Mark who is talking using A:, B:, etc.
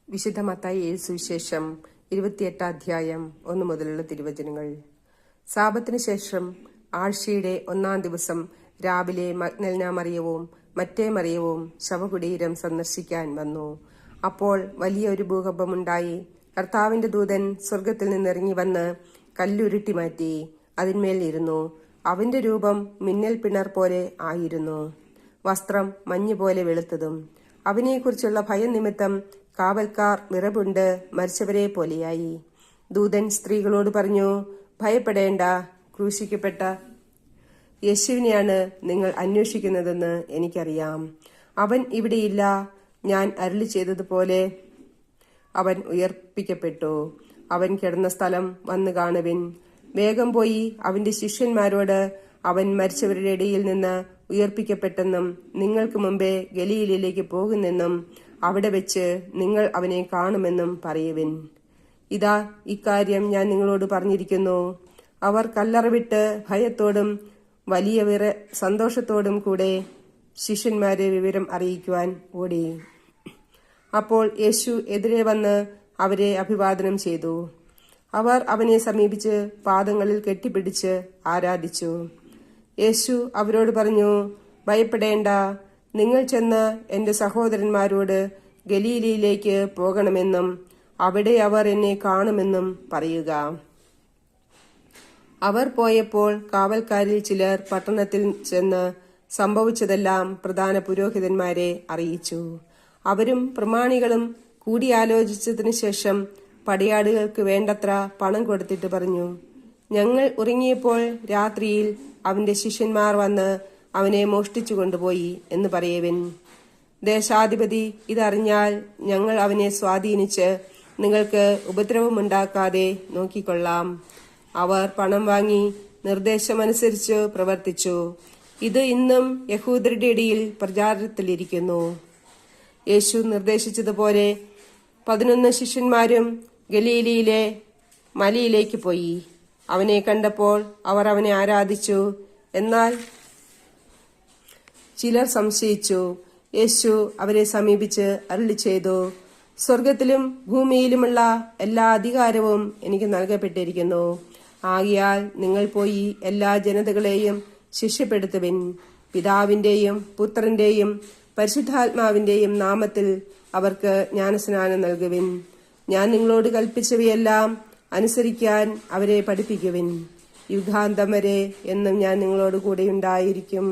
A: വിശുദ്ധ മത്തായി സുവിശേഷം 28 അധ്യായം 1 മുതലുള്ള തിരുവചനങ്ങൾ. സാബത്തിന് ശേഷം ആഴ്ചയുടെ 1-ാം ദിവസം രാവിലെ മഗ്ദലന മറിയവും മറ്റേ മറിയവും ശവകുടീരം സന്ദർശിക്കാൻ വന്നു. അപ്പോൾ വലിയൊരു ഭൂകമ്പമുണ്ടായി. കർത്താവിന്റെ ദൂതൻ സ്വർഗത്തിൽ നിന്നിറങ്ങി വന്ന് കല്ലുരുട്ടി മാറ്റി അതിന്മേൽ ഇരുന്നു. അവന്റെ രൂപം മിന്നൽ പിണർ പോലെ ആയിരുന്നു. വസ്ത്രം മഞ്ഞുപോലെ വെളുത്തതും. അവനെക്കുറിച്ചുള്ള ഭയം നിമിത്തം കാവൽക്കാർ വിറപുണ്ട് മരിച്ചവരെ പോലെയായി. ദൂതൻ സ്ത്രീകളോട് പറഞ്ഞു, ഭയപ്പെടേണ്ട, ക്രൂശിക്കപ്പെട്ട യേശുവിനെയാണ് നിങ്ങൾ അന്വേഷിക്കുന്നതെന്ന് എനിക്കറിയാം. അവൻ ഇവിടെയില്ല. ഞാൻ അരുളി ചെയ്തതുപോലെ അവൻ ഉയർപ്പിക്കപ്പെട്ടു. അവൻ കിടന്ന സ്ഥലം വന്നു കാണുവിൻ. വേഗം പോയി അവന്റെ ശിഷ്യന്മാരോട് അവൻ മരിച്ചവരുടെ ഇടയിൽ നിന്ന് ഉയർപ്പിക്കപ്പെട്ടെന്നും നിങ്ങൾക്ക് മുമ്പേ ഗലീലയിലേക്ക് പോകുന്നെന്നും അവിടെ വെച്ച് നിങ്ങൾ അവനെ കാണുമെന്നും പറയുവിൻ. ഇതാ, ഇക്കാര്യം ഞാൻ നിങ്ങളോട് പറഞ്ഞിരിക്കുന്നു. അവർ കല്ലറ വിട്ട് ഭയത്തോടും വലിയ സന്തോഷത്തോടും കൂടെ ശിഷ്യന്മാരെ വിവരം അറിയിക്കുവാൻ ഓടി. അപ്പോൾ യേശു എതിരെ വന്ന് അവരെ അഭിവാദനം ചെയ്തു. അവർ അവനെ സമീപിച്ച് പാദങ്ങളിൽ കെട്ടിപ്പിടിച്ച് ആരാധിച്ചു. യേശു അവരോട് പറഞ്ഞു, ഭയപ്പെടേണ്ട. നിങ്ങൾ ചെന്ന് എന്റെ സഹോദരന്മാരോട് ഗലീലയിലേക്ക് പോകണമെന്നും അവിടെ അവർ എന്നെ കാണുമെന്നും പറയുക. അവർ പോയപ്പോൾ കാവൽക്കാരിൽ ചിലർ പട്ടണത്തിൽ ചെന്ന് സംഭവിച്ചതെല്ലാം പ്രധാന പുരോഹിതന്മാരെ അറിയിച്ചു. അവരും പ്രമാണികളും കൂടിയാലോചിച്ചതിനു ശേഷം പടയാളികൾക്ക് വേണ്ടത്ര പണം കൊടുത്തിട്ട് പറഞ്ഞു, ഞങ്ങൾ ഉറങ്ങിയപ്പോൾ രാത്രിയിൽ അവന്റെ ശിഷ്യന്മാർ വന്ന് അവനെ മോഷ്ടിച്ചു കൊണ്ടുപോയി എന്ന് പറയവൻ. ദേശാധിപതി ഇതറിഞ്ഞാൽ ഞങ്ങൾ അവനെ സ്വാധീനിച്ച് നിങ്ങൾക്ക് ഉപദ്രവമുണ്ടാക്കാതെ നോക്കിക്കൊള്ളാം. അവർ പണം വാങ്ങി നിർദ്ദേശമനുസരിച്ച് പ്രവർത്തിച്ചു. ഇത് ഇന്നും യഹൂദരുടെ ഇടയിൽ പ്രചാരത്തിലിരിക്കുന്നു. യേശു നിർദ്ദേശിച്ചതുപോലെ 11 ശിഷ്യന്മാരും ഗലീലയിലെ മലയിലേക്ക് പോയി. അവനെ കണ്ടപ്പോൾ അവർ അവനെ ആരാധിച്ചു. എന്നാൽ ചിലർ സംശയിച്ചു. യേശു അവരെ സമീപിച്ച് അരുളി ചെയ്തു, സ്വർഗത്തിലും ഭൂമിയിലുമുള്ള എല്ലാ അധികാരവും എനിക്ക് നൽകപ്പെട്ടിരിക്കുന്നു. ആകയാൽ നിങ്ങൾ പോയി എല്ലാ ജനതകളെയും ശിഷ്യപ്പെടുത്തുവിൻ. പിതാവിന്റെയും പുത്രന്റെയും പരിശുദ്ധാത്മാവിന്റെയും നാമത്തിൽ അവർക്ക് ജ്ഞാനസ്നാനം നൽകുവിൻ. ഞാൻ നിങ്ങളോട് കൽപ്പിച്ചവയെല്ലാം അനുസരിക്കാൻ അവരെ പഠിപ്പിക്കുവിൻ. യുഗാന്തം വരെ എന്നും ഞാൻ നിങ്ങളോട് കൂടെ ഉണ്ടായിരിക്കും.